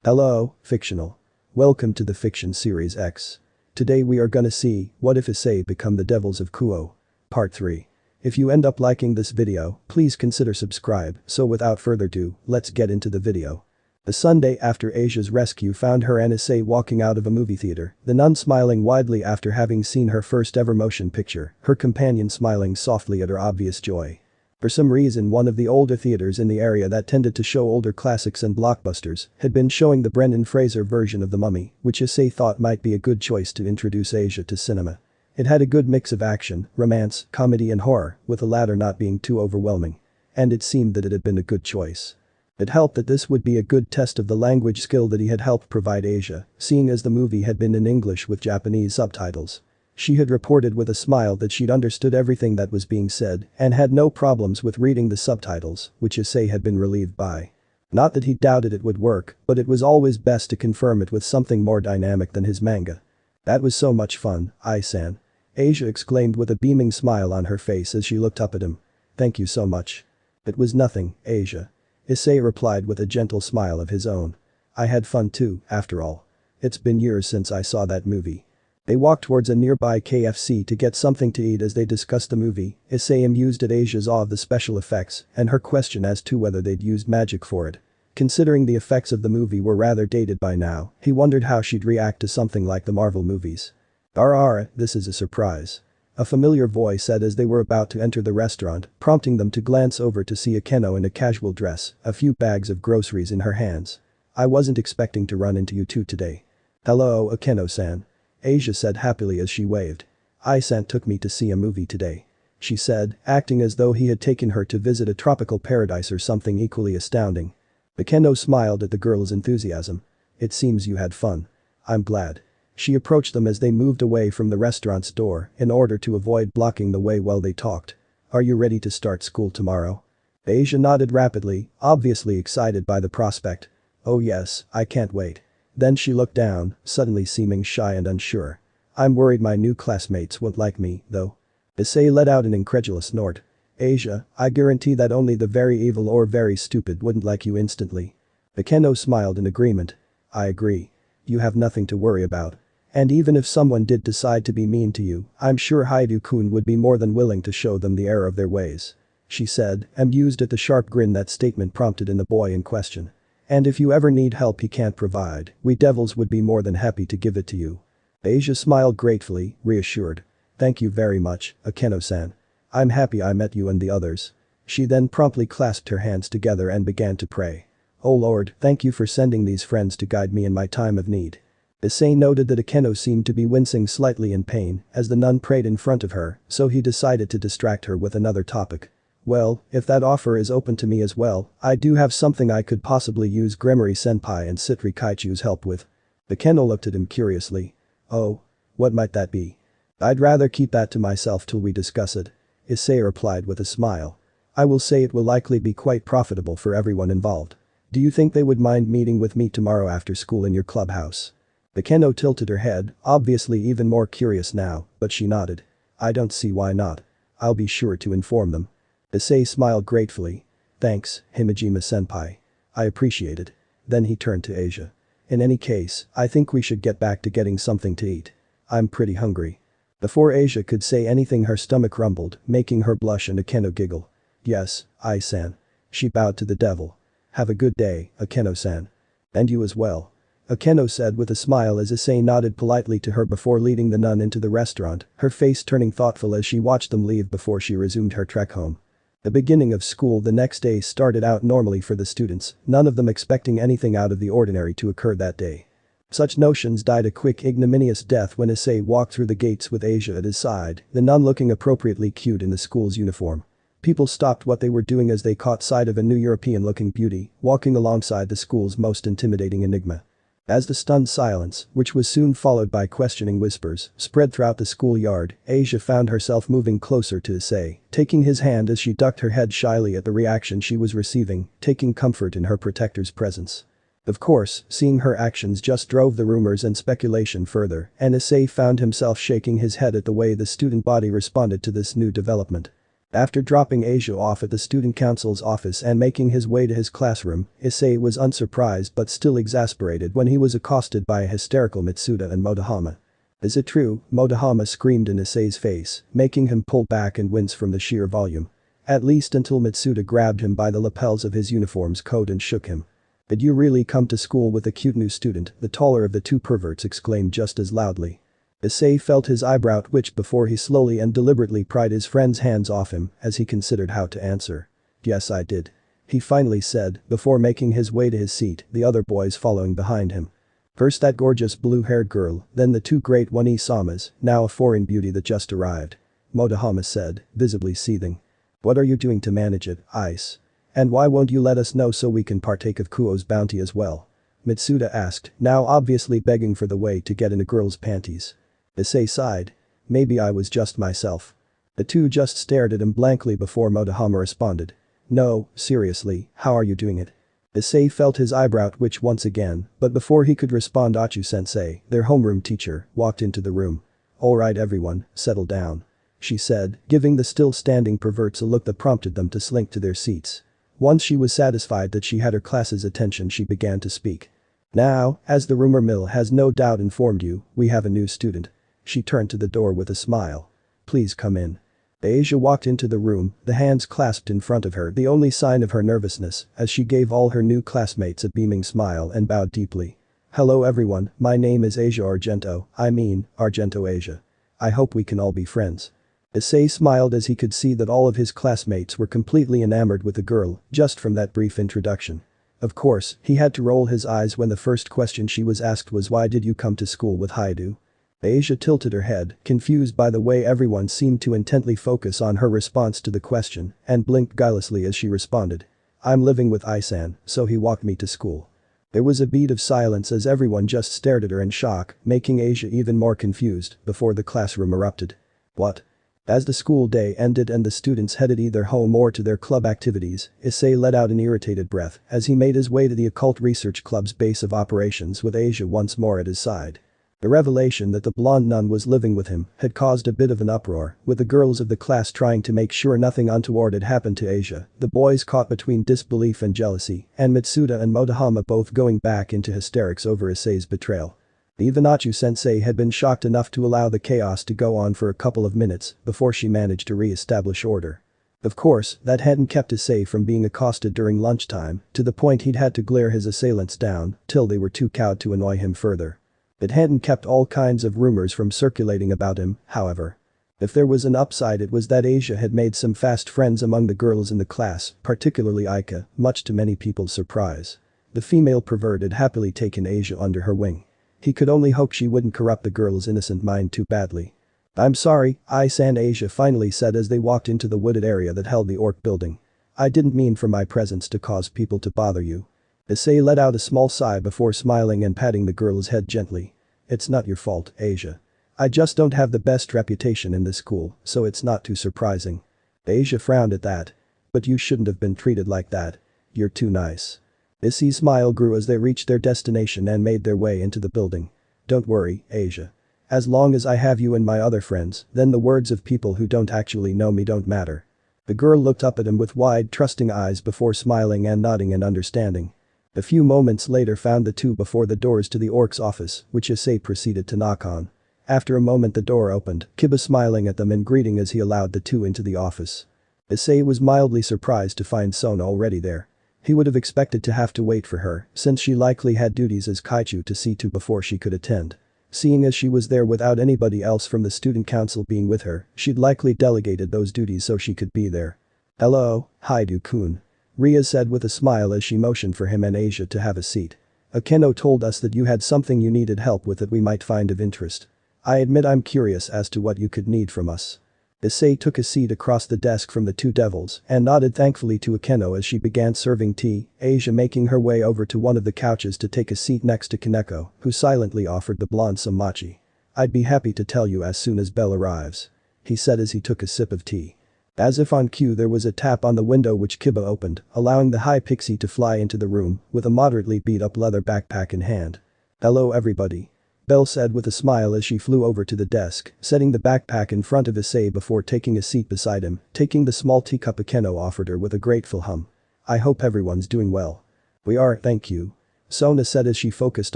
Hello, fictional. Welcome to the Fiction Series X. Today we are gonna see, what if Issei become the devils of Kuoh? Part 3. If you end up liking this video, please consider subscribe, so without further ado, let's get into the video. The Sunday after Asia's rescue found her and Issei walking out of a movie theater, the nun smiling widely after having seen her first ever motion picture, her companion smiling softly at her obvious joy. For some reason one of the older theaters in the area that tended to show older classics and blockbusters had been showing the Brendan Fraser version of The Mummy, which Issei thought might be a good choice to introduce Asia to cinema. It had a good mix of action, romance, comedy and horror, with the latter not being too overwhelming. And it seemed that it had been a good choice. It helped that this would be a good test of the language skill that he had helped provide Asia, seeing as the movie had been in English with Japanese subtitles. She had reported with a smile that she'd understood everything that was being said and had no problems with reading the subtitles, which Issei had been relieved by. Not that he doubted it would work, but it was always best to confirm it with something more dynamic than his manga. That was so much fun, Ai-san. Asia exclaimed with a beaming smile on her face as she looked up at him. Thank you so much. It was nothing, Asia. Issei replied with a gentle smile of his own. I had fun too, after all. It's been years since I saw that movie. They walked towards a nearby KFC to get something to eat as they discussed the movie, Issei amused at Asia's awe of the special effects and her question as to whether they'd used magic for it. Considering the effects of the movie were rather dated by now, he wondered how she'd react to something like the Marvel movies. This is a surprise. A familiar voice said as they were about to enter the restaurant, prompting them to glance over to see Akeno in a casual dress, a few bags of groceries in her hands. I wasn't expecting to run into you two today. Hello, Akeno-san. Asia said happily as she waved. Ai-san took me to see a movie today. She said, acting as though he had taken her to visit a tropical paradise or something equally astounding. Akeno smiled at the girl's enthusiasm. It seems you had fun. I'm glad. She approached them as they moved away from the restaurant's door in order to avoid blocking the way while they talked. Are you ready to start school tomorrow? Asia nodded rapidly, obviously excited by the prospect. Oh yes, I can't wait. Then she looked down, suddenly seeming shy and unsure. I'm worried my new classmates won't like me, though. Issei let out an incredulous snort. Asia, I guarantee that only the very evil or very stupid wouldn't like you instantly. Akeno smiled in agreement. I agree. You have nothing to worry about. And even if someone did decide to be mean to you, I'm sure Hyoudou-kun would be more than willing to show them the error of their ways. She said, amused at the sharp grin that statement prompted in the boy in question. And if you ever need help he can't provide, we devils would be more than happy to give it to you. Asia smiled gratefully, reassured. Thank you very much, Akeno-san. I'm happy I met you and the others. She then promptly clasped her hands together and began to pray. Oh Lord, thank you for sending these friends to guide me in my time of need. Issei noted that Akeno seemed to be wincing slightly in pain as the nun prayed in front of her, so he decided to distract her with another topic. Well, if that offer is open to me as well, I do have something I could possibly use Gremory-senpai and Citri Kaichu's help with. Akeno looked at him curiously. Oh? What might that be? I'd rather keep that to myself till we discuss it. Issei replied with a smile. I will say it will likely be quite profitable for everyone involved. Do you think they would mind meeting with me tomorrow after school in your clubhouse? Akeno tilted her head, obviously even more curious now, but she nodded. I don't see why not. I'll be sure to inform them. Issei smiled gratefully. Thanks, Himejima-senpai. I appreciate it. Then he turned to Asia. In any case, I think we should get back to getting something to eat. I'm pretty hungry. Before Asia could say anything her stomach rumbled, making her blush and Akeno giggle. Yes, Ai-san. She bowed to the devil. Have a good day, Akeno-san. And you as well. Akeno said with a smile as Issei nodded politely to her before leading the nun into the restaurant, her face turning thoughtful as she watched them leave before she resumed her trek home. The beginning of school the next day started out normally for the students, none of them expecting anything out of the ordinary to occur that day. Such notions died a quick ignominious death when Issei walked through the gates with Asia at his side, the nun looking appropriately cute in the school's uniform. People stopped what they were doing as they caught sight of a new European-looking beauty, walking alongside the school's most intimidating enigma. As the stunned silence, which was soon followed by questioning whispers, spread throughout the schoolyard, Asia found herself moving closer to Issei, taking his hand as she ducked her head shyly at the reaction she was receiving, taking comfort in her protector's presence. Of course, seeing her actions just drove the rumors and speculation further, and Issei found himself shaking his head at the way the student body responded to this new development. After dropping Asia off at the student council's office and making his way to his classroom, Issei was unsurprised but still exasperated when he was accosted by a hysterical Mitsuda and Motohama. "Is it true?" Motohama screamed in Issei's face, making him pull back and wince from the sheer volume. At least until Mitsuda grabbed him by the lapels of his uniform's coat and shook him. "Did you really come to school with a cute new student?" the taller of the two perverts exclaimed just as loudly. Issei felt his eyebrow twitch before he slowly and deliberately pried his friend's hands off him as he considered how to answer. "Yes, I did," he finally said before making his way to his seat, the other boys following behind him. First that gorgeous blue-haired girl, then the two great one-isamas, now a foreign beauty that just arrived. Motohama said, visibly seething. "What are you doing to manage it, Ice? And why won't you let us know so we can partake of Kuoh's bounty as well?" Mitsuda asked, now obviously begging for the way to get in a girl's panties. Issei sighed. "Maybe I was just myself." The two just stared at him blankly before Motohama responded. "No, seriously, how are you doing it?" Issei felt his eyebrow twitch once again, but before he could respond, Achu-sensei, their homeroom teacher, walked into the room. "Alright everyone, settle down," she said, giving the still standing perverts a look that prompted them to slink to their seats. Once she was satisfied that she had her class's attention, she began to speak. "Now, as the rumor mill has no doubt informed you, we have a new student." She turned to the door with a smile. "Please come in." Asia walked into the room, the hands clasped in front of her, the only sign of her nervousness, as she gave all her new classmates a beaming smile and bowed deeply. "Hello everyone, my name is Asia Argento, Argento Asia. I hope we can all be friends." Issei smiled as he could see that all of his classmates were completely enamored with the girl, just from that brief introduction. Of course, he had to roll his eyes when the first question she was asked was, "Why did you come to school with Hyoudou?" Asia tilted her head, confused by the way everyone seemed to intently focus on her response to the question, and blinked guilelessly as she responded. "I'm living with Isan, so he walked me to school." There was a beat of silence as everyone just stared at her in shock, making Asia even more confused, before the classroom erupted. "What?" As the school day ended and the students headed either home or to their club activities, Issei let out an irritated breath as he made his way to the Occult Research Club's base of operations with Asia once more at his side. The revelation that the blonde nun was living with him had caused a bit of an uproar, with the girls of the class trying to make sure nothing untoward had happened to Asia, the boys caught between disbelief and jealousy, and Mitsuda and Motohama both going back into hysterics over Issei's betrayal. Even Achu-sensei had been shocked enough to allow the chaos to go on for a couple of minutes before she managed to re-establish order. Of course, that hadn't kept Issei from being accosted during lunchtime, to the point he'd had to glare his assailants down till they were too cowed to annoy him further. It hadn't kept all kinds of rumors from circulating about him, however. If there was an upside, it was that Asia had made some fast friends among the girls in the class, particularly Aika, much to many people's surprise. The female pervert had happily taken Asia under her wing. He could only hope she wouldn't corrupt the girl's innocent mind too badly. "I'm sorry, Isan," Asia finally said as they walked into the wooded area that held the Orc building. "I didn't mean for my presence to cause people to bother you." Issei let out a small sigh before smiling and patting the girl's head gently. "It's not your fault, Asia. I just don't have the best reputation in this school, so it's not too surprising." Asia frowned at that. "But you shouldn't have been treated like that. You're too nice." Issei's smile grew as they reached their destination and made their way into the building. "Don't worry, Asia. As long as I have you and my other friends, then the words of people who don't actually know me don't matter." The girl looked up at him with wide, trusting eyes before smiling and nodding in understanding. A few moments later found the two before the doors to the Orc's office, which Issei proceeded to knock on. After a moment the door opened, Kiba smiling at them in greeting as he allowed the two into the office. Issei was mildly surprised to find Sona already there. He would have expected to have to wait for her, since she likely had duties as Kaichu to see to before she could attend. Seeing as she was there without anybody else from the student council being with her, she'd likely delegated those duties so she could be there. "Hello, Hyoudou-kun," Ria said with a smile as she motioned for him and Asia to have a seat. "Akeno told us that you had something you needed help with that we might find of interest. I admit I'm curious as to what you could need from us." Issei took a seat across the desk from the two devils and nodded thankfully to Akeno as she began serving tea, Asia making her way over to one of the couches to take a seat next to Kaneko, who silently offered the blonde some matcha. "I'd be happy to tell you as soon as Belle arrives," he said as he took a sip of tea. As if on cue, there was a tap on the window which Kiba opened, allowing the high pixie to fly into the room with a moderately beat-up leather backpack in hand. "Hello everybody." Belle said with a smile as she flew over to the desk, setting the backpack in front of Issei before taking a seat beside him, taking the small teacup Akeno offered her with a grateful hum. I hope everyone's doing well. We are, thank you. Sona said as she focused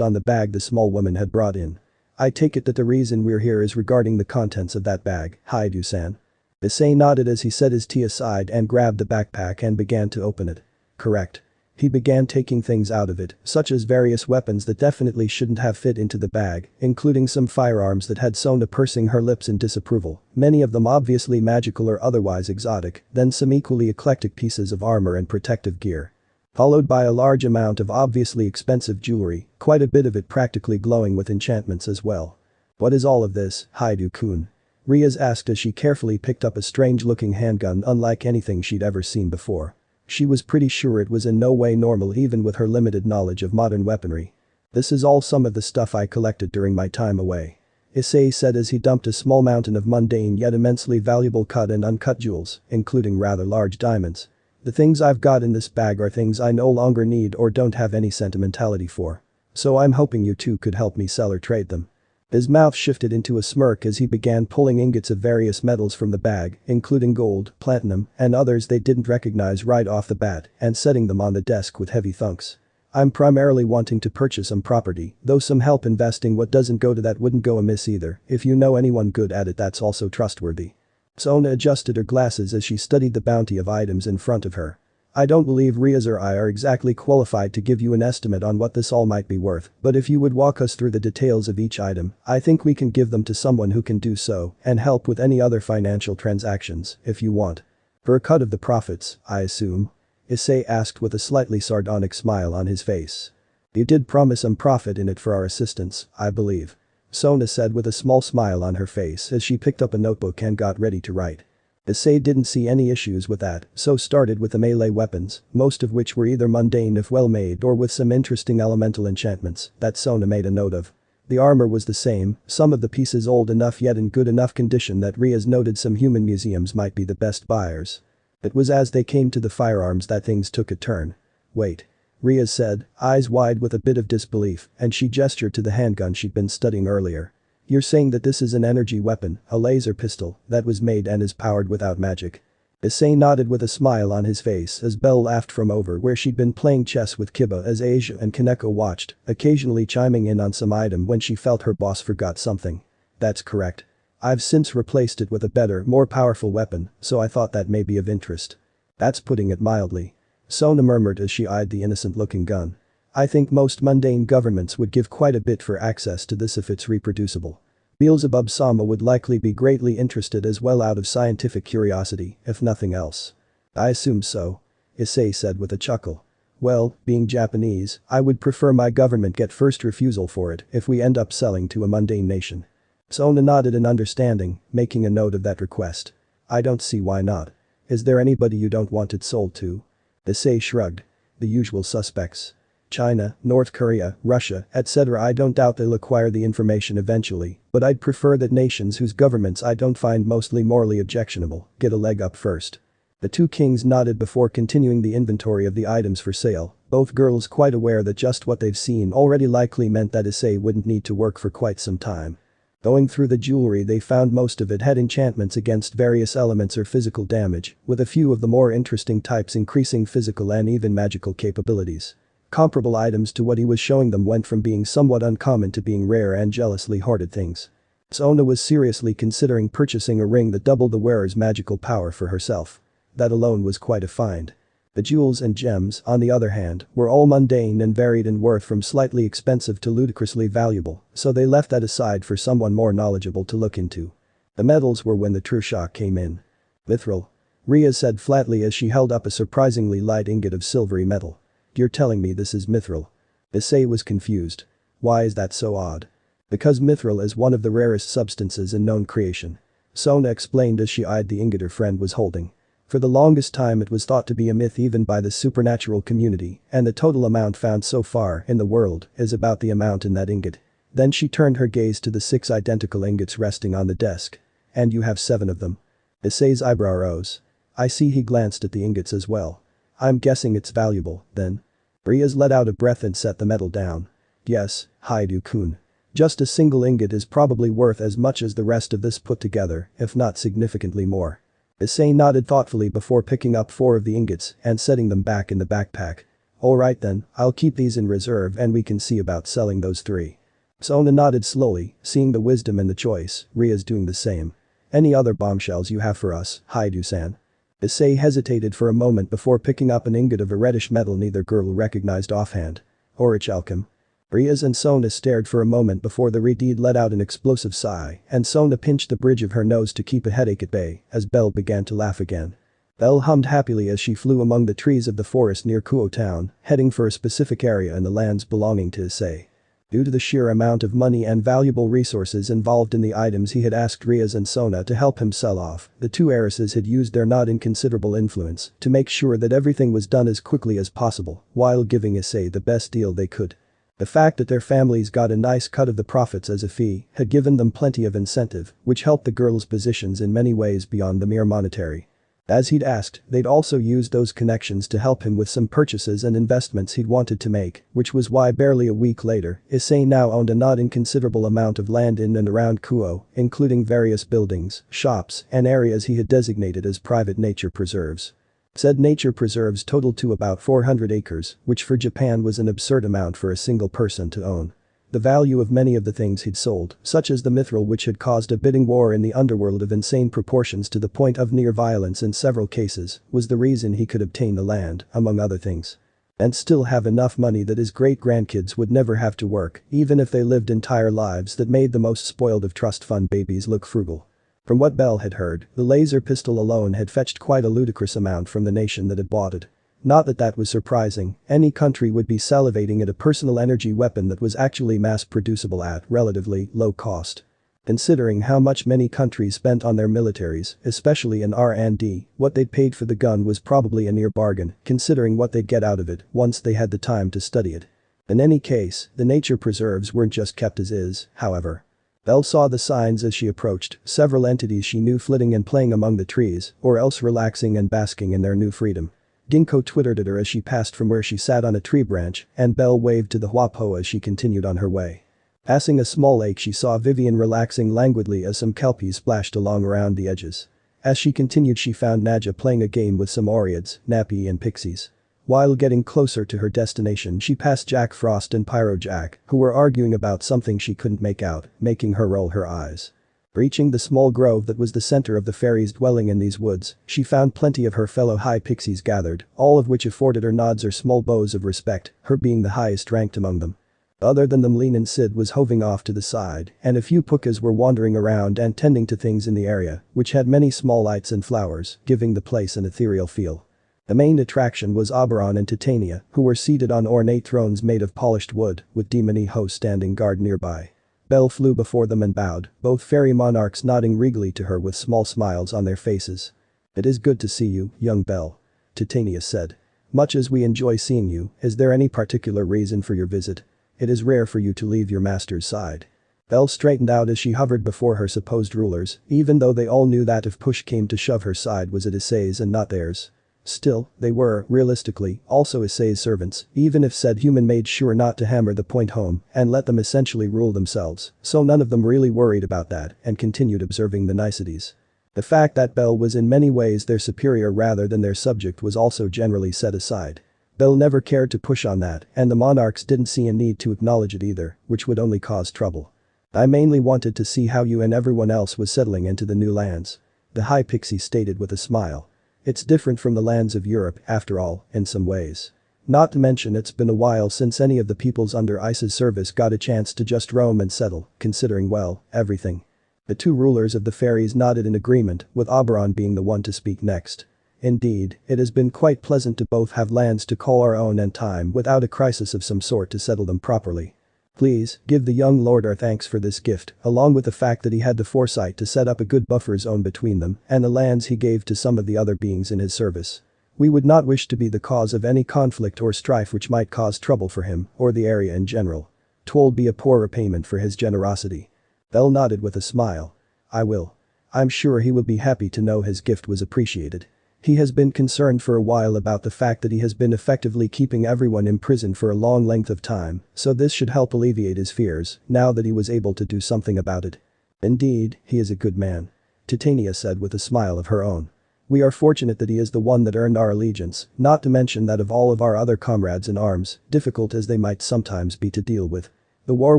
on the bag the small woman had brought in. I take it that the reason we're here is regarding the contents of that bag, Hyoudou-san. Issei nodded as he set his tea aside and grabbed the backpack and began to open it. Correct. He began taking things out of it, such as various weapons that definitely shouldn't have fit into the bag, including some firearms that had Sona pursing her lips in disapproval, many of them obviously magical or otherwise exotic, then some equally eclectic pieces of armor and protective gear. Followed by a large amount of obviously expensive jewelry, quite a bit of it practically glowing with enchantments as well. What is all of this, Hyoudou-kun? Riaz asked as she carefully picked up a strange-looking handgun unlike anything she'd ever seen before. She was pretty sure it was in no way normal even with her limited knowledge of modern weaponry. This is all some of the stuff I collected during my time away. Issei said as he dumped a small mountain of mundane yet immensely valuable cut and uncut jewels, including rather large diamonds. The things I've got in this bag are things I no longer need or don't have any sentimentality for. So I'm hoping you two could help me sell or trade them. His mouth shifted into a smirk as he began pulling ingots of various metals from the bag, including gold, platinum, and others they didn't recognize right off the bat, and setting them on the desk with heavy thunks. I'm primarily wanting to purchase some property, though some help investing what doesn't go to that wouldn't go amiss either, if you know anyone good at it that's also trustworthy. Sona adjusted her glasses as she studied the bounty of items in front of her. I don't believe Riaz or I are exactly qualified to give you an estimate on what this all might be worth, but if you would walk us through the details of each item, I think we can give them to someone who can do so and help with any other financial transactions, if you want. For a cut of the profits, I assume? Issei asked with a slightly sardonic smile on his face. You did promise some profit in it for our assistance, I believe. Sona said with a small smile on her face as she picked up a notebook and got ready to write. Issei didn't see any issues with that, so started with the melee weapons, most of which were either mundane if well made or with some interesting elemental enchantments that Sona made a note of. The armor was the same, some of the pieces old enough yet in good enough condition that Riaz noted some human museums might be the best buyers. It was as they came to the firearms that things took a turn. Wait. Riaz said, eyes wide with a bit of disbelief, and she gestured to the handgun she'd been studying earlier. You're saying that this is an energy weapon, a laser pistol, that was made and is powered without magic? Issei nodded with a smile on his face as Belle laughed from over where she'd been playing chess with Kiba as Asia and Kaneko watched, occasionally chiming in on some item when she felt her boss forgot something. That's correct. I've since replaced it with a better, more powerful weapon, so I thought that may be of interest. That's putting it mildly. Sona murmured as she eyed the innocent-looking gun. I think most mundane governments would give quite a bit for access to this if it's reproducible. Beelzebub Sama would likely be greatly interested as well out of scientific curiosity, if nothing else. I assume so. Issei said with a chuckle. Well, being Japanese, I would prefer my government get first refusal for it if we end up selling to a mundane nation. Sona nodded in understanding, making a note of that request. I don't see why not. Is there anybody you don't want it sold to? Issei shrugged. The usual suspects. China, North Korea, Russia, etc. I don't doubt they'll acquire the information eventually, but I'd prefer that nations whose governments I don't find mostly morally objectionable get a leg up first. The two kings nodded before continuing the inventory of the items for sale, both girls quite aware that just what they've seen already likely meant that Issei wouldn't need to work for quite some time. Going through the jewelry they found most of it had enchantments against various elements or physical damage, with a few of the more interesting types increasing physical and even magical capabilities. Comparable items to what he was showing them went from being somewhat uncommon to being rare and jealously hoarded things. Sona was seriously considering purchasing a ring that doubled the wearer's magical power for herself. That alone was quite a find. The jewels and gems, on the other hand, were all mundane and varied in worth from slightly expensive to ludicrously valuable, so they left that aside for someone more knowledgeable to look into. The metals were when the true shock came in. Mithril. Riaz said flatly as she held up a surprisingly light ingot of silvery metal. You're telling me this is mithril? Issei was confused. Why is that so odd? Because mithril is one of the rarest substances in known creation. Sona explained as she eyed the ingot her friend was holding. For the longest time it was thought to be a myth even by the supernatural community, and the total amount found so far in the world is about the amount in that ingot. Then she turned her gaze to the 6 identical ingots resting on the desk. And you have 7 of them. Issei's eyebrow rose. I see he glanced at the ingots as well. I'm guessing it's valuable, then. Riaz let out a breath and set the metal down. Yes, Hyoudou-kun. Just a single ingot is probably worth as much as the rest of this put together, if not significantly more. Issei nodded thoughtfully before picking up 4 of the ingots and setting them back in the backpack. Alright then, I'll keep these in reserve and we can see about selling those 3. Sona nodded slowly, seeing the wisdom in the choice. Ria's doing the same. Any other bombshells you have for us, Hyoudou-san? Issei hesitated for a moment before picking up an ingot of a reddish metal neither girl recognized offhand. Orichalcum. Riaz and Sona stared for a moment before the Redeed let out an explosive sigh and Sona pinched the bridge of her nose to keep a headache at bay as Belle began to laugh again. Belle hummed happily as she flew among the trees of the forest near Kuoh town, heading for a specific area in the lands belonging to Issei. Due to the sheer amount of money and valuable resources involved in the items he had asked Riaz and Sona to help him sell off, the 2 heiresses had used their not inconsiderable influence to make sure that everything was done as quickly as possible while giving Issei the best deal they could. The fact that their families got a nice cut of the profits as a fee had given them plenty of incentive, which helped the girls' positions in many ways beyond the mere monetary. As he'd asked, they'd also used those connections to help him with some purchases and investments he'd wanted to make, which was why barely a week later, Issei now owned a not inconsiderable amount of land in and around Kuoh, including various buildings, shops, and areas he had designated as private nature preserves. Said nature preserves totaled to about 400 acres, which for Japan was an absurd amount for a single person to own. The value of many of the things he'd sold, such as the mithril which had caused a bidding war in the underworld of insane proportions to the point of near violence in several cases, was the reason he could obtain the land, among other things. And still have enough money that his great-grandkids would never have to work, even if they lived entire lives that made the most spoiled of trust fund babies look frugal. From what Belle had heard, the laser pistol alone had fetched quite a ludicrous amount from the nation that had bought it. Not that that was surprising, any country would be salivating at a personal energy weapon that was actually mass-producible at relatively low cost. Considering how much many countries spent on their militaries, especially in R&D, what they'd paid for the gun was probably a near bargain, considering what they'd get out of it once they had the time to study it. In any case, the nature preserves weren't just kept as is, however. Belle saw the signs as she approached, several entities she knew flitting and playing among the trees, or else relaxing and basking in their new freedom. Ginkgo twittered at her as she passed from where she sat on a tree branch, and Belle waved to the Huapo as she continued on her way. Passing a small lake she saw Vivian relaxing languidly as some kelpies splashed along around the edges. As she continued she found Nadja playing a game with some Oreads, Nappy and Pixies. While getting closer to her destination she passed Jack Frost and Pyro Jack, who were arguing about something she couldn't make out, making her roll her eyes. Reaching the small grove that was the center of the fairies dwelling in these woods, she found plenty of her fellow high pixies gathered, all of which afforded her nods or small bows of respect, her being the highest ranked among them. Other than them Lean and Sid was hoving off to the side, and a few pukas were wandering around and tending to things in the area, which had many small lights and flowers, giving the place an ethereal feel. The main attraction was Oberon and Titania, who were seated on ornate thrones made of polished wood, with Demony Ho standing guard nearby. Belle flew before them and bowed, both fairy monarchs nodding regally to her with small smiles on their faces. "It is good to see you, young Belle," Titania said. "Much as we enjoy seeing you, is there any particular reason for your visit? It is rare for you to leave your master's side." Belle straightened out as she hovered before her supposed rulers, even though they all knew that if push came to shove her side was at Issei's and not theirs. Still, they were, realistically, also Issei's servants, even if said human made sure not to hammer the point home and let them essentially rule themselves, so none of them really worried about that and continued observing the niceties. The fact that Belle was in many ways their superior rather than their subject was also generally set aside. Belle never cared to push on that, and the monarchs didn't see a need to acknowledge it either, which would only cause trouble. "I mainly wanted to see how you and everyone else was settling into the new lands," the High Pixie stated with a smile. "It's different from the lands of Europe, after all, in some ways. Not to mention it's been a while since any of the peoples under Ice's service got a chance to just roam and settle, considering well, everything." The 2 rulers of the fairies nodded in agreement, with Oberon being the one to speak next. "Indeed, it has been quite pleasant to both have lands to call our own and time without a crisis of some sort to settle them properly. Please, give the young lord our thanks for this gift, along with the fact that he had the foresight to set up a good buffer zone between them and the lands he gave to some of the other beings in his service. We would not wish to be the cause of any conflict or strife which might cause trouble for him or the area in general. 'Twill be a poor repayment for his generosity." Belle nodded with a smile. "I will. I'm sure he will be happy to know his gift was appreciated." He has been concerned for a while about the fact that he has been effectively keeping everyone in prison for a long length of time, so this should help alleviate his fears, now that he was able to do something about it. Indeed, he is a good man. Titania said with a smile of her own. We are fortunate that he is the one that earned our allegiance, not to mention that of all of our other comrades in arms, difficult as they might sometimes be to deal with. The war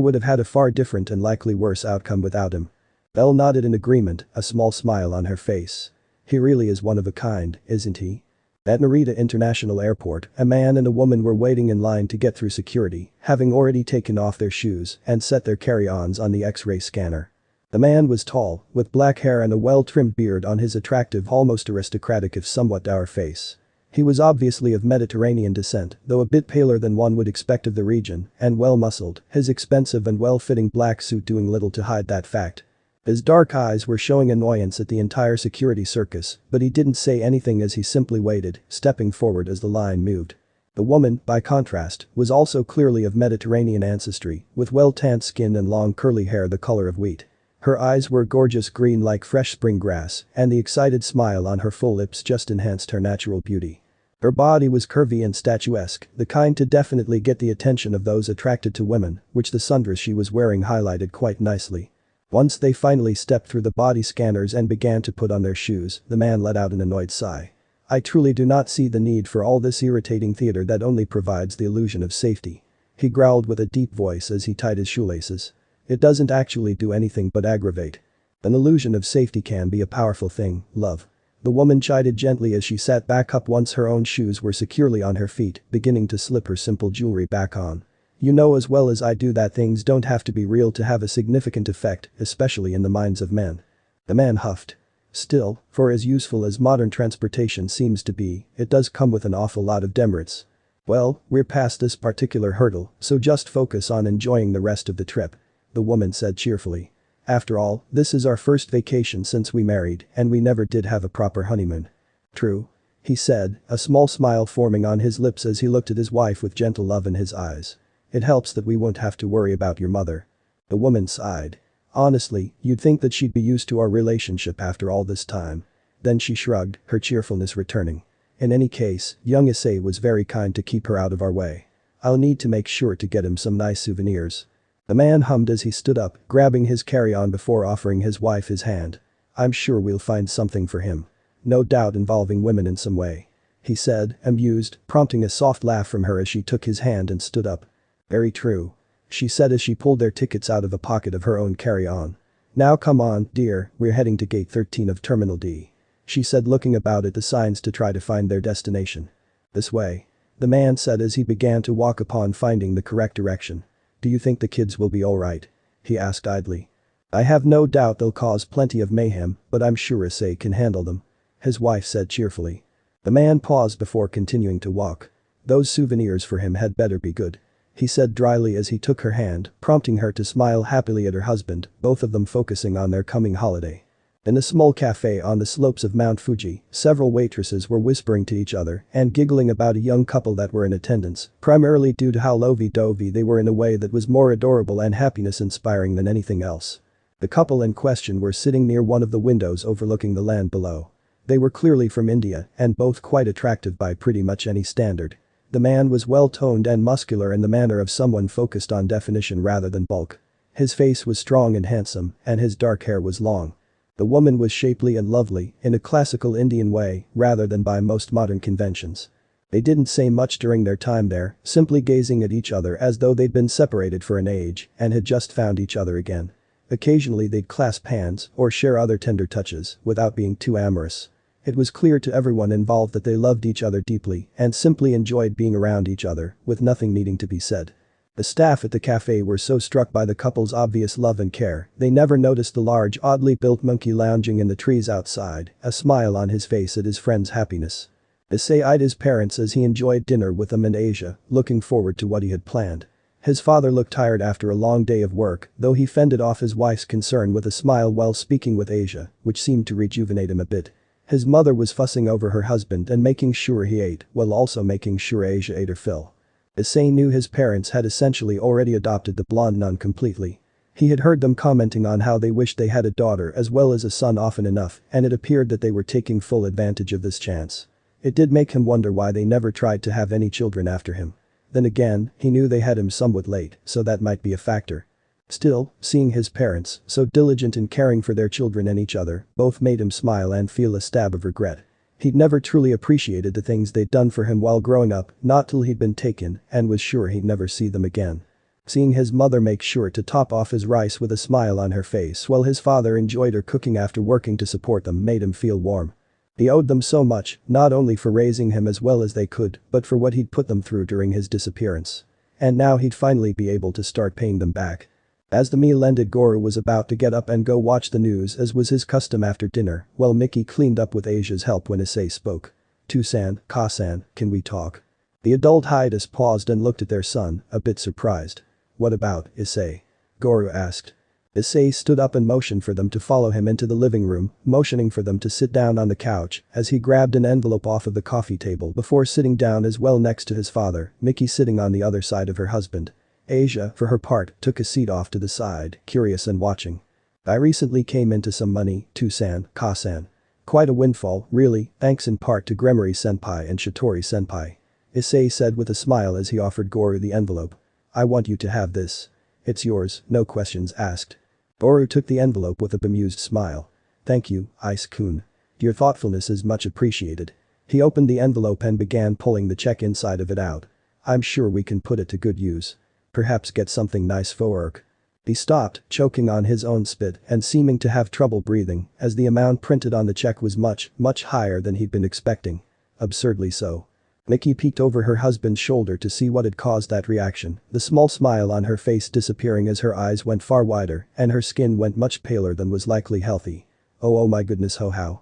would have had a far different and likely worse outcome without him. Belle nodded in agreement, a small smile on her face. He really is one of a kind, isn't he? At Narita International Airport, a man and a woman were waiting in line to get through security, having already taken off their shoes and set their carry-ons on the X-ray scanner. The man was tall, with black hair and a well-trimmed beard on his attractive, almost aristocratic if somewhat dour face. He was obviously of Mediterranean descent, though a bit paler than one would expect of the region, and well-muscled, his expensive and well-fitting black suit doing little to hide that fact. His dark eyes were showing annoyance at the entire security circus, but he didn't say anything as he simply waited, stepping forward as the line moved. The woman, by contrast, was also clearly of Mediterranean ancestry, with well-tanned skin and long curly hair the color of wheat. Her eyes were gorgeous green like fresh spring grass, and the excited smile on her full lips just enhanced her natural beauty. Her body was curvy and statuesque, the kind to definitely get the attention of those attracted to women, which the sundress she was wearing highlighted quite nicely. Once they finally stepped through the body scanners and began to put on their shoes, the man let out an annoyed sigh. I truly do not see the need for all this irritating theater that only provides the illusion of safety. He growled with a deep voice as he tied his shoelaces. It doesn't actually do anything but aggravate. An illusion of safety can be a powerful thing, love. The woman chided gently as she sat back up once her own shoes were securely on her feet, beginning to slip her simple jewelry back on. You know as well as I do that things don't have to be real to have a significant effect, especially in the minds of men. The man huffed. Still, for as useful as modern transportation seems to be, it does come with an awful lot of demerits. Well, we're past this particular hurdle, so just focus on enjoying the rest of the trip, the woman said cheerfully. After all, this is our first vacation since we married, and we never did have a proper honeymoon. True, he said, a small smile forming on his lips as he looked at his wife with gentle love in his eyes. It helps that we won't have to worry about your mother. The woman sighed. Honestly, you'd think that she'd be used to our relationship after all this time. Then she shrugged, her cheerfulness returning. In any case, young Issei was very kind to keep her out of our way. I'll need to make sure to get him some nice souvenirs. The man hummed as he stood up, grabbing his carry-on before offering his wife his hand. I'm sure we'll find something for him. No doubt involving women in some way. He said, amused, prompting a soft laugh from her as she took his hand and stood up. Very true. She said as she pulled their tickets out of a pocket of her own carry-on. Now come on, dear, we're heading to gate 13 of Terminal D. She said looking about at the signs to try to find their destination. This way. The man said as he began to walk upon finding the correct direction. Do you think the kids will be alright? He asked idly. I have no doubt they'll cause plenty of mayhem, but I'm sure Issei can handle them. His wife said cheerfully. The man paused before continuing to walk. Those souvenirs for him had better be good. He said dryly as he took her hand, prompting her to smile happily at her husband, both of them focusing on their coming holiday. In a small cafe on the slopes of Mount Fuji, several waitresses were whispering to each other and giggling about a young couple that were in attendance, primarily due to how lovey-dovey they were in a way that was more adorable and happiness-inspiring than anything else. The couple in question were sitting near one of the windows overlooking the land below. They were clearly from India and both quite attractive by pretty much any standard. The man was well-toned and muscular in the manner of someone focused on definition rather than bulk. His face was strong and handsome, and his dark hair was long. The woman was shapely and lovely, in a classical Indian way, rather than by most modern conventions. They didn't say much during their time there, simply gazing at each other as though they'd been separated for an age and had just found each other again. Occasionally they'd clasp hands or share other tender touches without being too amorous. It was clear to everyone involved that they loved each other deeply and simply enjoyed being around each other, with nothing needing to be said. The staff at the cafe were so struck by the couple's obvious love and care, they never noticed the large, oddly built monkey lounging in the trees outside, a smile on his face at his friend's happiness. Issei eyed his parents as he enjoyed dinner with them and Asia, looking forward to what he had planned. His father looked tired after a long day of work, though he fended off his wife's concern with a smile while speaking with Asia, which seemed to rejuvenate him a bit. His mother was fussing over her husband and making sure he ate, while also making sure Asia ate her fill. Issei knew his parents had essentially already adopted the blonde nun completely. He had heard them commenting on how they wished they had a daughter as well as a son often enough, and it appeared that they were taking full advantage of this chance. It did make him wonder why they never tried to have any children after him. Then again, he knew they had him somewhat late, so that might be a factor. Still, seeing his parents, so diligent in caring for their children and each other, both made him smile and feel a stab of regret. He'd never truly appreciated the things they'd done for him while growing up, not till he'd been taken, and was sure he'd never see them again. Seeing his mother make sure to top off his rice with a smile on her face while his father enjoyed her cooking after working to support them made him feel warm. He owed them so much, not only for raising him as well as they could, but for what he'd put them through during his disappearance. And now he'd finally be able to start paying them back. As the meal ended, Kuoh was about to get up and go watch the news as was his custom after dinner, while Mickey cleaned up with Asia's help when Issei spoke. "Tusan, Ka-san, can we talk?" The adult Hyoudou paused and looked at their son, a bit surprised. "What about, Issei?" Kuoh asked. Issei stood up and motioned for them to follow him into the living room, motioning for them to sit down on the couch as he grabbed an envelope off of the coffee table before sitting down as well next to his father, Mickey sitting on the other side of her husband. Asia, for her part, took a seat off to the side, curious and watching. "I recently came into some money, Tusan, Ka-san. Quite a windfall, really, thanks in part to Gremori-senpai and Shitori-senpai." Issei said with a smile as he offered Kuoh the envelope. "I want you to have this. It's yours, no questions asked." Kuoh took the envelope with a bemused smile. "Thank you, Issei-kun. Your thoughtfulness is much appreciated." He opened the envelope and began pulling the check inside of it out. "I'm sure we can put it to good use. Perhaps get something nice for work." He stopped, choking on his own spit and seeming to have trouble breathing as the amount printed on the check was much higher than he'd been expecting. Absurdly so. Mickey peeked over her husband's shoulder to see what had caused that reaction, the small smile on her face disappearing as her eyes went far wider and her skin went much paler than was likely healthy. Oh my goodness, how?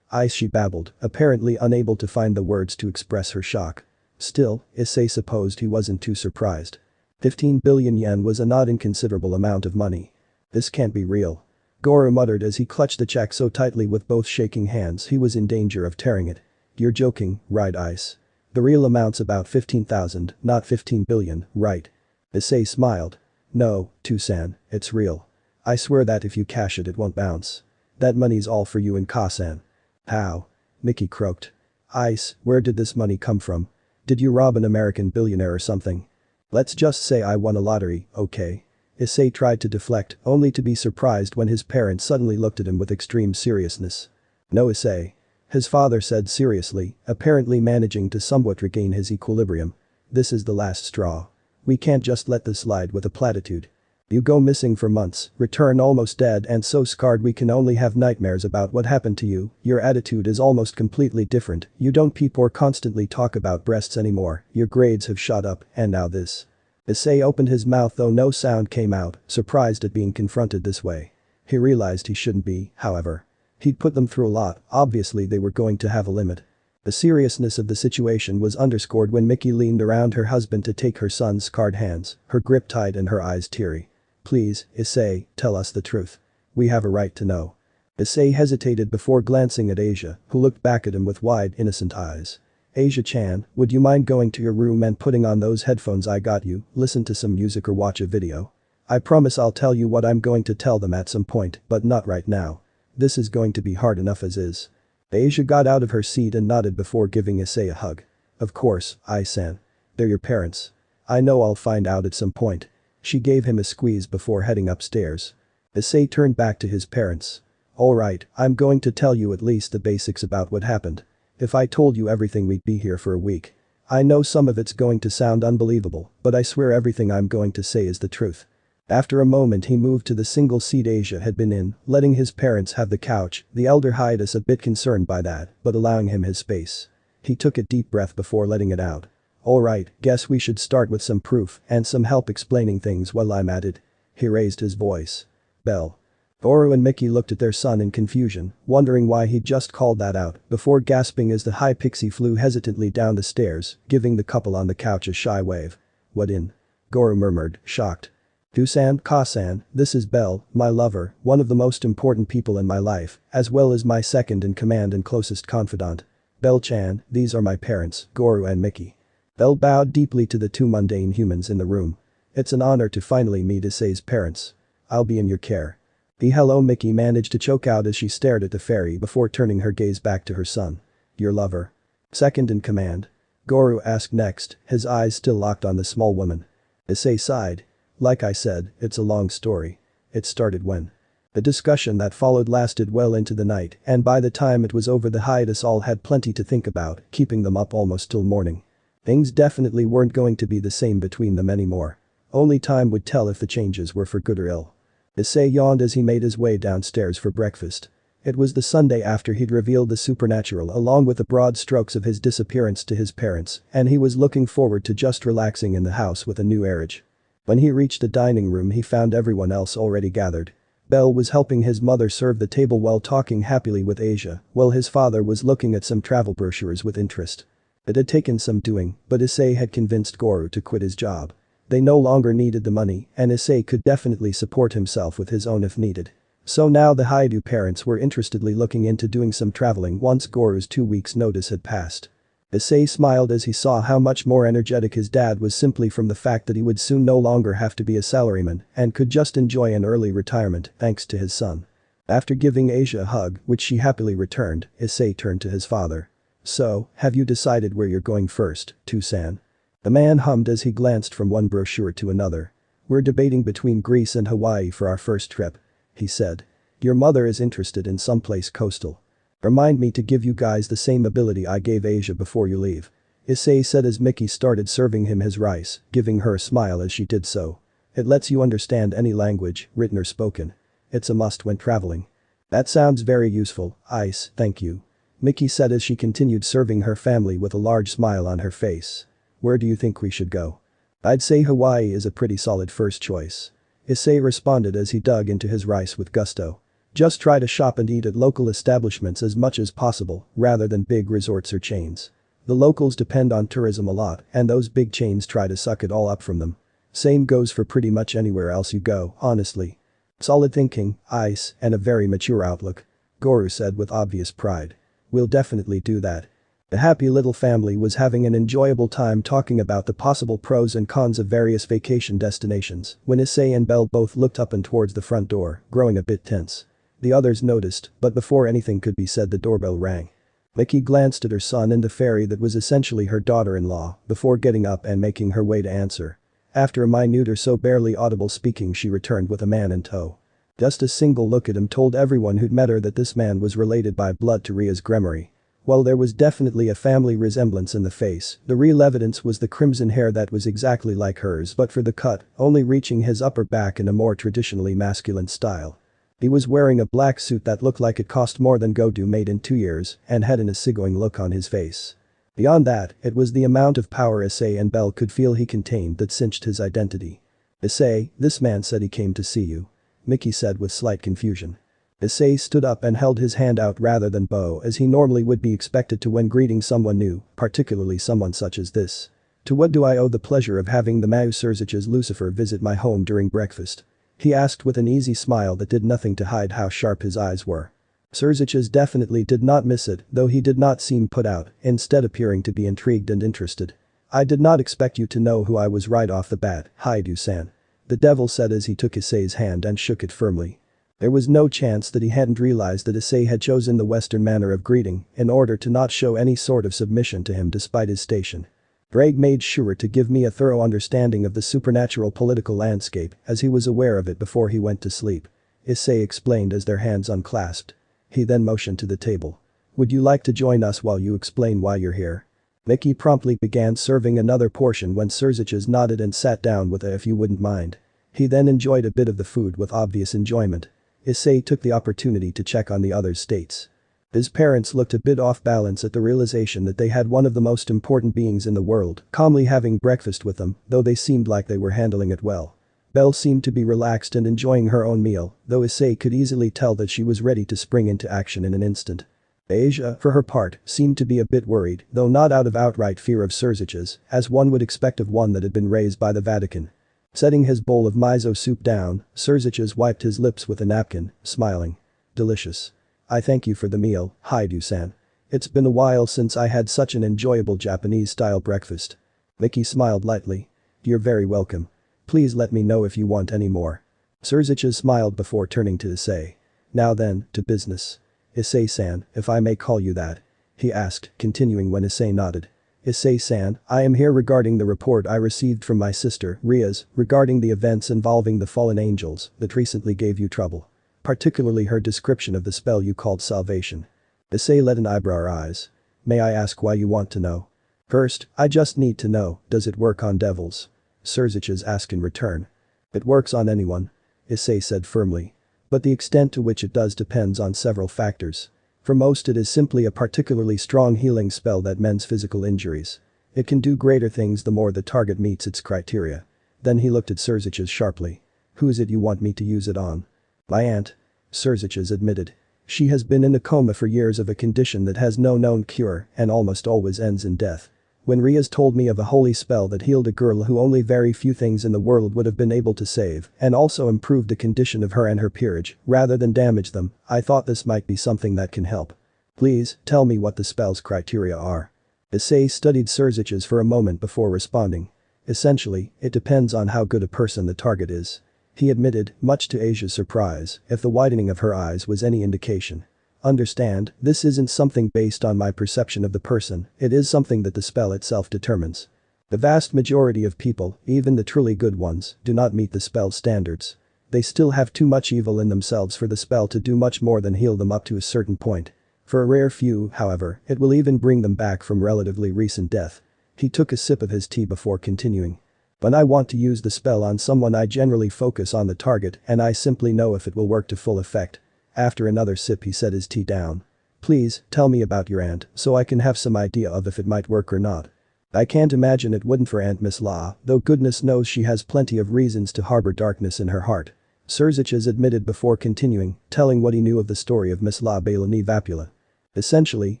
She babbled, apparently unable to find the words to express her shock. Still, Issei supposed he wasn't too surprised. 15 billion yen was a not inconsiderable amount of money. "This can't be real." Kuoh muttered as he clutched the check so tightly with both shaking hands he was in danger of tearing it. "You're joking, right, Ice? The real amount's about 15,000, not 15 billion, right?" Issei smiled. "No, Tusan, it's real. I swear that if you cash it won't bounce. That money's all for you and Ka-san." "How?" Mickey croaked. "Ice, where did this money come from? Did you rob an American billionaire or something?" "Let's just say I won a lottery, okay?" Issei tried to deflect, only to be surprised when his parents suddenly looked at him with extreme seriousness. "No, Issei," his father said seriously, apparently managing to somewhat regain his equilibrium. "This is the last straw. We can't just let this slide with a platitude. You go missing for months, return almost dead and so scarred we can only have nightmares about what happened to you, your attitude is almost completely different, you don't peep or constantly talk about breasts anymore, your grades have shot up, and now this." Issei opened his mouth though no sound came out, surprised at being confronted this way. He realized he shouldn't be, however. He'd put them through a lot, obviously they were going to have a limit. The seriousness of the situation was underscored when Mickey leaned around her husband to take her son's scarred hands, her grip tight and her eyes teary. "Please, Issei, tell us the truth. We have a right to know." Issei hesitated before glancing at Asia, who looked back at him with wide, innocent eyes. "Asia-chan, would you mind going to your room and putting on those headphones I got you, listen to some music or watch a video? I promise I'll tell you what I'm going to tell them at some point, but not right now. This is going to be hard enough as is." Asia got out of her seat and nodded before giving Issei a hug. "Of course, Ai-san. They're your parents. I know I'll find out at some point." She gave him a squeeze before heading upstairs. Issei turned back to his parents. "Alright, I'm going to tell you at least the basics about what happened. If I told you everything we'd be here for a week. I know some of it's going to sound unbelievable, but I swear everything I'm going to say is the truth." After a moment he moved to the single seat Asia had been in, letting his parents have the couch, the elder Hyoudou a bit concerned by that, but allowing him his space. He took a deep breath before letting it out. "Alright, guess we should start with some proof and some help explaining things while I'm at it." He raised his voice. "Bell." Kuoh and Mickey looked at their son in confusion, wondering why he'd just called that out, before gasping as the high pixie flew hesitantly down the stairs, giving the couple on the couch a shy wave. "What in?" Kuoh murmured, shocked. "Tusan, Ka-san, this is Bell, my lover, one of the most important people in my life, as well as my second in command and closest confidant. Bell-chan, these are my parents, Kuoh and Mickey." Bell bowed deeply to the two mundane humans in the room. "It's an honor to finally meet Issei's parents." I'll be in your care. Hello, Mickey managed to choke out as she stared at the fairy before turning her gaze back to her son. Your lover? Second in command? Goro asked next, his eyes still locked on the small woman. Issei sighed. Like I said, it's a long story. It started when. The discussion that followed lasted well into the night, and by the time it was over the hiatus all had plenty to think about, keeping them up almost till morning. Things definitely weren't going to be the same between them anymore. Only time would tell if the changes were for good or ill. Issei yawned as he made his way downstairs for breakfast. It was the Sunday after he'd revealed the supernatural along with the broad strokes of his disappearance to his parents, and he was looking forward to just relaxing in the house with a new marriage. When he reached the dining room he found everyone else already gathered. Bell was helping his mother serve the table while talking happily with Asia, while his father was looking at some travel brochures with interest. It had taken some doing, but Issei had convinced Goro to quit his job. They no longer needed the money, and Issei could definitely support himself with his own if needed. So now the Hyoudou parents were interestedly looking into doing some traveling once Goro's 2 weeks' notice had passed. Issei smiled as he saw how much more energetic his dad was simply from the fact that he would soon no longer have to be a salaryman and could just enjoy an early retirement thanks to his son. After giving Asia a hug, which she happily returned, Issei turned to his father. So, have you decided where you're going first, Tucson? The man hummed as he glanced from one brochure to another. We're debating between Greece and Hawaii for our first trip. He said. Your mother is interested in someplace coastal. Remind me to give you guys the same ability I gave Asia before you leave. Issei said as Mickey started serving him his rice, giving her a smile as she did so. It lets you understand any language, written or spoken. It's a must when traveling. That sounds very useful, Ice, thank you. Mickey said as she continued serving her family with a large smile on her face. Where do you think we should go? I'd say Hawaii is a pretty solid first choice. Issei responded as he dug into his rice with gusto. Just try to shop and eat at local establishments as much as possible, rather than big resorts or chains. The locals depend on tourism a lot, and those big chains try to suck it all up from them. Same goes for pretty much anywhere else you go, honestly. Solid thinking, Ice, and a very mature outlook. Goro said with obvious pride. We'll definitely do that. The happy little family was having an enjoyable time talking about the possible pros and cons of various vacation destinations when Issei and Belle both looked up and towards the front door, growing a bit tense. The others noticed, but before anything could be said the doorbell rang. Mickey glanced at her son and the fairy that was essentially her daughter-in-law before getting up and making her way to answer. After a minute or so barely audible speaking she returned with a man in tow. Just a single look at him told everyone who'd met her that this man was related by blood to Ria's Gremory. While there was definitely a family resemblance in the face, the real evidence was the crimson hair that was exactly like hers but for the cut, only reaching his upper back in a more traditionally masculine style. He was wearing a black suit that looked like it cost more than Godou made in 2 years and had an easygoing look on his face. Beyond that, it was the amount of power Issei and Belle could feel he contained that cinched his identity. Issei, this man said he came to see you. Mickey said with slight confusion. Issei stood up and held his hand out rather than bow as he normally would be expected to when greeting someone new, particularly someone such as this. To what do I owe the pleasure of having the Mau Surzich's Lucifer visit my home during breakfast? He asked with an easy smile that did nothing to hide how sharp his eyes were. Surzich's definitely did not miss it, though he did not seem put out, instead appearing to be intrigued and interested. I did not expect you to know who I was right off the bat, Hyoudou-san. The devil said as he took Issei's hand and shook it firmly. There was no chance that he hadn't realized that Issei had chosen the Western manner of greeting in order to not show any sort of submission to him despite his station. Greg made sure to give me a thorough understanding of the supernatural political landscape as he was aware of it before he went to sleep. Issei explained as their hands unclasped. He then motioned to the table. Would you like to join us while you explain why you're here? Mickey promptly began serving another portion when Surzich's nodded and sat down with a if you wouldn't mind. He then enjoyed a bit of the food with obvious enjoyment. Issei took the opportunity to check on the other's states. His parents looked a bit off balance at the realization that they had one of the most important beings in the world calmly having breakfast with them, though they seemed like they were handling it well. Belle seemed to be relaxed and enjoying her own meal, though Issei could easily tell that she was ready to spring into action in an instant. Asia, for her part, seemed to be a bit worried, though not out of outright fear of Surzich's, as one would expect of one that had been raised by the Vatican. Setting his bowl of miso soup down, Surzich's wiped his lips with a napkin, smiling. Delicious. I thank you for the meal, Hyoudou-san. It's been a while since I had such an enjoyable Japanese-style breakfast. Mickey smiled lightly. You're very welcome. Please let me know if you want any more. Surzicha smiled before turning to Issei. Now then, to business. Issei-san, if I may call you that. He asked, continuing when Issei nodded. Issei-san, I am here regarding the report I received from my sister, Riaz, regarding the events involving the fallen angels that recently gave you trouble. Particularly her description of the spell you called salvation. Issei let an eyebrow rise. May I ask why you want to know? First, I just need to know, does it work on devils? Surzicha asked in return. It works on anyone. Issei said firmly. But the extent to which it does depends on several factors. For most it is simply a particularly strong healing spell that mends physical injuries. It can do greater things the more the target meets its criteria. Then he looked at Surzicha sharply. Who is it you want me to use it on? My aunt. Surzicha admitted. She has been in a coma for years of a condition that has no known cure and almost always ends in death. When Riaz told me of a holy spell that healed a girl who only very few things in the world would have been able to save and also improved the condition of her and her peerage rather than damage them, I thought this might be something that can help. Please, tell me what the spell's criteria are. Issei studied Surzicha's for a moment before responding. Essentially, it depends on how good a person the target is. He admitted, much to Asia's surprise, if the widening of her eyes was any indication. Understand, this isn't something based on my perception of the person, it is something that the spell itself determines. The vast majority of people, even the truly good ones, do not meet the spell's standards. They still have too much evil in themselves for the spell to do much more than heal them up to a certain point. For a rare few, however, it will even bring them back from relatively recent death. He took a sip of his tea before continuing. When I want to use the spell on someone I generally focus on the target and I simply know if it will work to full effect. After another sip he set his tea down. Please, tell me about your aunt so I can have some idea of if it might work or not. I can't imagine it wouldn't for Aunt Miss La, though goodness knows she has plenty of reasons to harbor darkness in her heart. Surzicha admitted before continuing, telling what he knew of the story of Miss La Bailani Vapula. Essentially,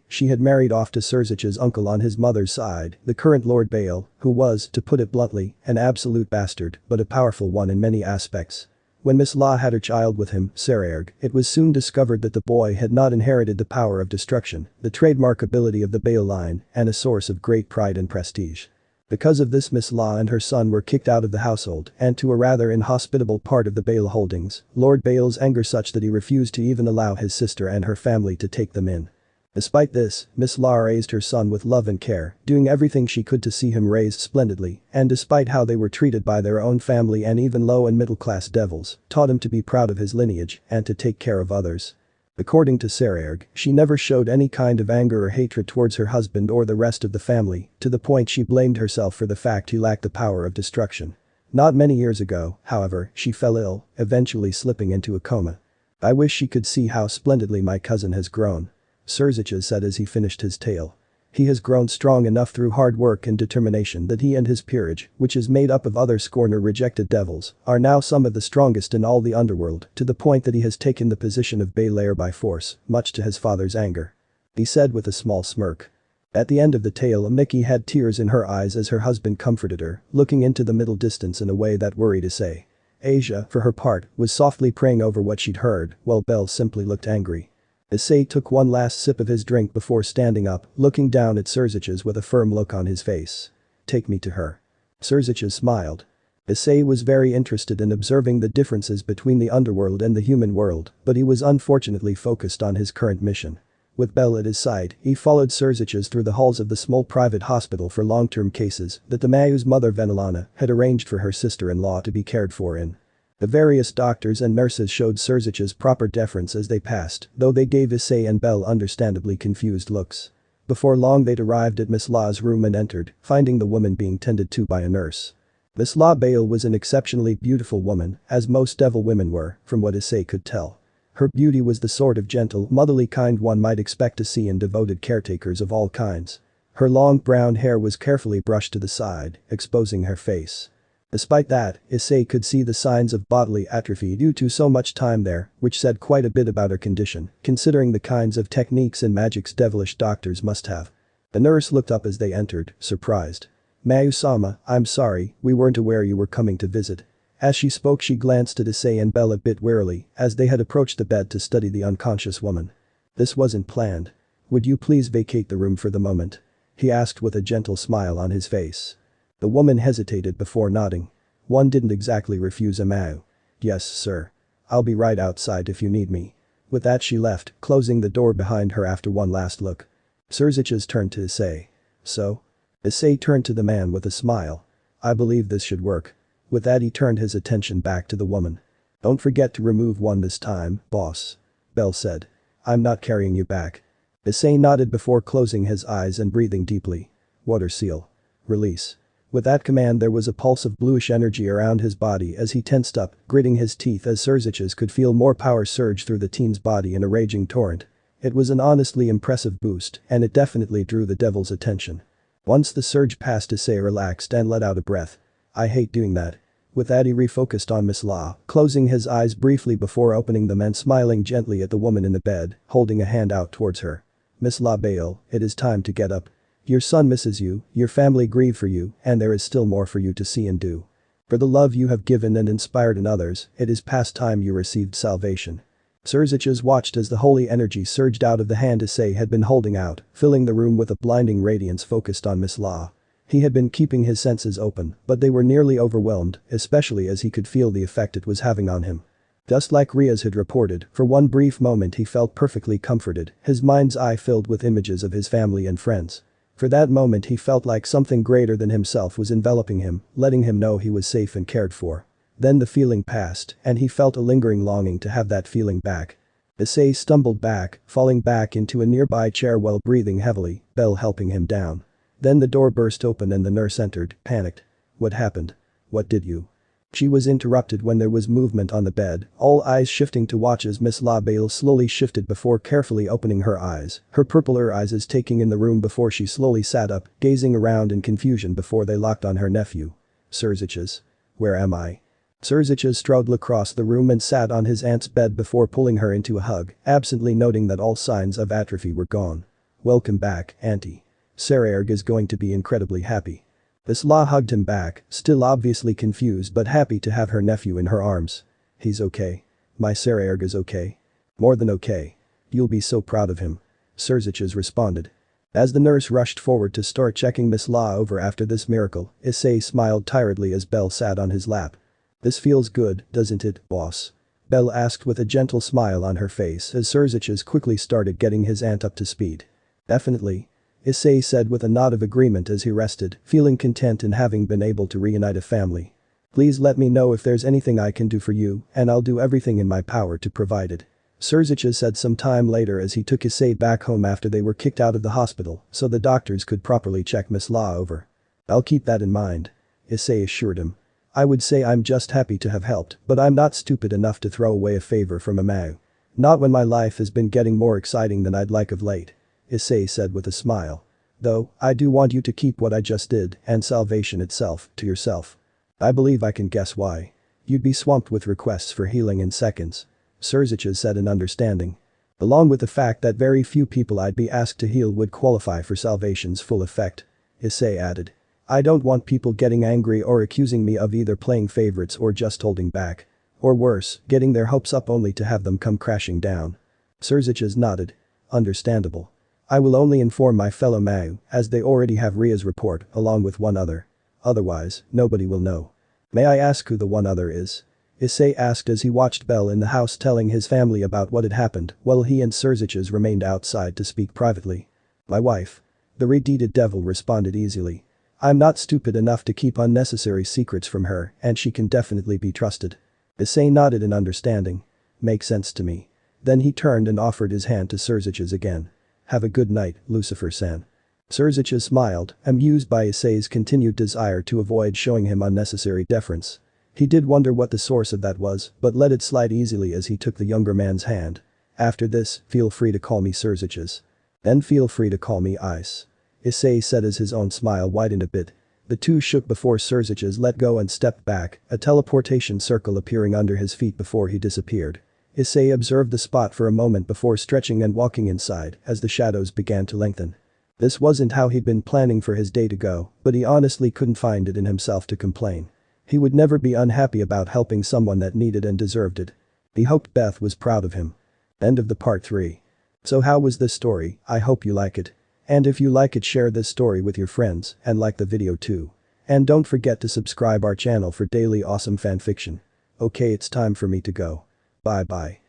she had married off to Surzicha's uncle on his mother's side, the current Lord Bale, who was, to put it bluntly, an absolute bastard but a powerful one in many aspects. When Miss La had her child with him, Sererg, it was soon discovered that the boy had not inherited the power of destruction, the trademark ability of the Bale line, and a source of great pride and prestige. Because of this Miss La and her son were kicked out of the household and to a rather inhospitable part of the Bale holdings, Lord Bale's anger such that he refused to even allow his sister and her family to take them in. Despite this, Miss La raised her son with love and care, doing everything she could to see him raised splendidly, and despite how they were treated by their own family and even low and middle class devils, taught him to be proud of his lineage and to take care of others. According to Sererg, she never showed any kind of anger or hatred towards her husband or the rest of the family, to the point she blamed herself for the fact he lacked the power of destruction. Not many years ago, however, she fell ill, eventually slipping into a coma. I wish she could see how splendidly my cousin has grown. Surzicha said as he finished his tale. He has grown strong enough through hard work and determination that he and his peerage, which is made up of other scorned or rejected devils, are now some of the strongest in all the underworld, to the point that he has taken the position of Belair by force, much to his father's anger. He said with a small smirk. At the end of the tale Mickey had tears in her eyes as her husband comforted her, looking into the middle distance in a way that worried Issei. Asia, for her part, was softly praying over what she'd heard, while Belle simply looked angry. Issei took one last sip of his drink before standing up, looking down at Surzicha with a firm look on his face. Take me to her. Surzicha smiled. Issei was very interested in observing the differences between the underworld and the human world, but he was unfortunately focused on his current mission. With Belle at his side, he followed Surzicha through the halls of the small private hospital for long-term cases that the Mayu's mother Venelana had arranged for her sister-in-law to be cared for in. The various doctors and nurses showed Surzicha's proper deference as they passed, though they gave Issei and Belle understandably confused looks. Before long they'd arrived at Miss La's room and entered, finding the woman being tended to by a nurse. Miss La Bale was an exceptionally beautiful woman, as most devil women were, from what Issei could tell. Her beauty was the sort of gentle, motherly kind one might expect to see in devoted caretakers of all kinds. Her long brown hair was carefully brushed to the side, exposing her face. Despite that, Issei could see the signs of bodily atrophy due to so much time there, which said quite a bit about her condition, considering the kinds of techniques and magics devilish doctors must have. The nurse looked up as they entered, surprised. Mayu-sama, I'm sorry, we weren't aware you were coming to visit. As she spoke she glanced at Issei and Belle a bit warily, as they had approached the bed to study the unconscious woman. This wasn't planned. Would you please vacate the room for the moment? He asked with a gentle smile on his face. The woman hesitated before nodding. One didn't exactly refuse a Mayu. Yes, sir. I'll be right outside if you need me. With that she left, closing the door behind her after one last look. Surziches turned to Issei. So? Issei turned to the man with a smile. I believe this should work. With that he turned his attention back to the woman. Don't forget to remove one this time, boss. Bell said. I'm not carrying you back. Issei nodded before closing his eyes and breathing deeply. Water seal. Release. With that command there was a pulse of bluish energy around his body as he tensed up, gritting his teeth as Surziches could feel more power surge through the teen's body in a raging torrent. It was an honestly impressive boost, and it definitely drew the devil's attention. Once the surge passed, Issei relaxed and let out a breath. I hate doing that. With that he refocused on Miss La, closing his eyes briefly before opening them and smiling gently at the woman in the bed, holding a hand out towards her. Miss La Bale, it is time to get up. Your son misses you, your family grieve for you, and there is still more for you to see and do. For the love you have given and inspired in others, it is past time you received salvation. Surziches watched as the holy energy surged out of the hand Issei had been holding out, filling the room with a blinding radiance focused on Miss La. He had been keeping his senses open, but they were nearly overwhelmed, especially as he could feel the effect it was having on him. Just like Riaz had reported, for one brief moment he felt perfectly comforted, his mind's eye filled with images of his family and friends. For that moment he felt like something greater than himself was enveloping him, letting him know he was safe and cared for. Then the feeling passed, and he felt a lingering longing to have that feeling back. Issei stumbled back, falling back into a nearby chair while breathing heavily, Bell helping him down. Then the door burst open and the nurse entered, panicked. What happened? What did you? She was interrupted when there was movement on the bed, all eyes shifting to watch as Miss La Bale slowly shifted before carefully opening her eyes, her purpler eyes taking in the room before she slowly sat up, gazing around in confusion before they locked on her nephew. Surziches. Where am I? Surziches strode across the room and sat on his aunt's bed before pulling her into a hug, absently noting that all signs of atrophy were gone. Welcome back, Auntie. Sarerg is going to be incredibly happy. Isla hugged him back, still obviously confused but happy to have her nephew in her arms. He's okay. My Sarerg is okay. More than okay. You'll be so proud of him. Surziches responded. As the nurse rushed forward to start checking Miss La over after this miracle, Issei smiled tiredly as Belle sat on his lap. This feels good, doesn't it, boss? Belle asked with a gentle smile on her face as Surziches quickly started getting his aunt up to speed. Definitely. Issei said with a nod of agreement as he rested, feeling content in having been able to reunite a family. Please let me know if there's anything I can do for you, and I'll do everything in my power to provide it. Surziches said some time later as he took Issei back home after they were kicked out of the hospital so the doctors could properly check Miss La over. I'll keep that in mind. Issei assured him. I would say I'm just happy to have helped, but I'm not stupid enough to throw away a favor from a Mao. Not when my life has been getting more exciting than I'd like of late. Issei said with a smile. Though, I do want you to keep what I just did, and salvation itself, to yourself. I believe I can guess why. You'd be swamped with requests for healing in seconds. Surziches said in understanding. Along with the fact that very few people I'd be asked to heal would qualify for salvation's full effect. Issei added. I don't want people getting angry or accusing me of either playing favorites or just holding back. Or worse, getting their hopes up only to have them come crashing down. Surziches nodded. Understandable. I will only inform my fellow Mao, as they already have Ria's report, along with one other. Otherwise, nobody will know. May I ask who the one other is? Issei asked as he watched Bell in the house telling his family about what had happened, while he and Surziches remained outside to speak privately. My wife. The redeeded devil responded easily. I'm not stupid enough to keep unnecessary secrets from her, and she can definitely be trusted. Issei nodded in understanding. Makes sense to me. Then he turned and offered his hand to Surziches again. Have a good night, Lucifer-san. Surziches smiled, amused by Issei's continued desire to avoid showing him unnecessary deference. He did wonder what the source of that was, but let it slide easily as he took the younger man's hand. After this, feel free to call me Surziches. Then feel free to call me Ice. Issei said as his own smile widened a bit. The two shook before Surziches let go and stepped back, a teleportation circle appearing under his feet before he disappeared. Issei observed the spot for a moment before stretching and walking inside as the shadows began to lengthen. This wasn't how he'd been planning for his day to go, but he honestly couldn't find it in himself to complain. He would never be unhappy about helping someone that needed and deserved it. He hoped Beth was proud of him. End of the part 3. So how was this story? I hope you like it. And if you like it, share this story with your friends and like the video too. And don't forget to subscribe our channel for daily awesome fanfiction. Okay, it's time for me to go. Bye bye.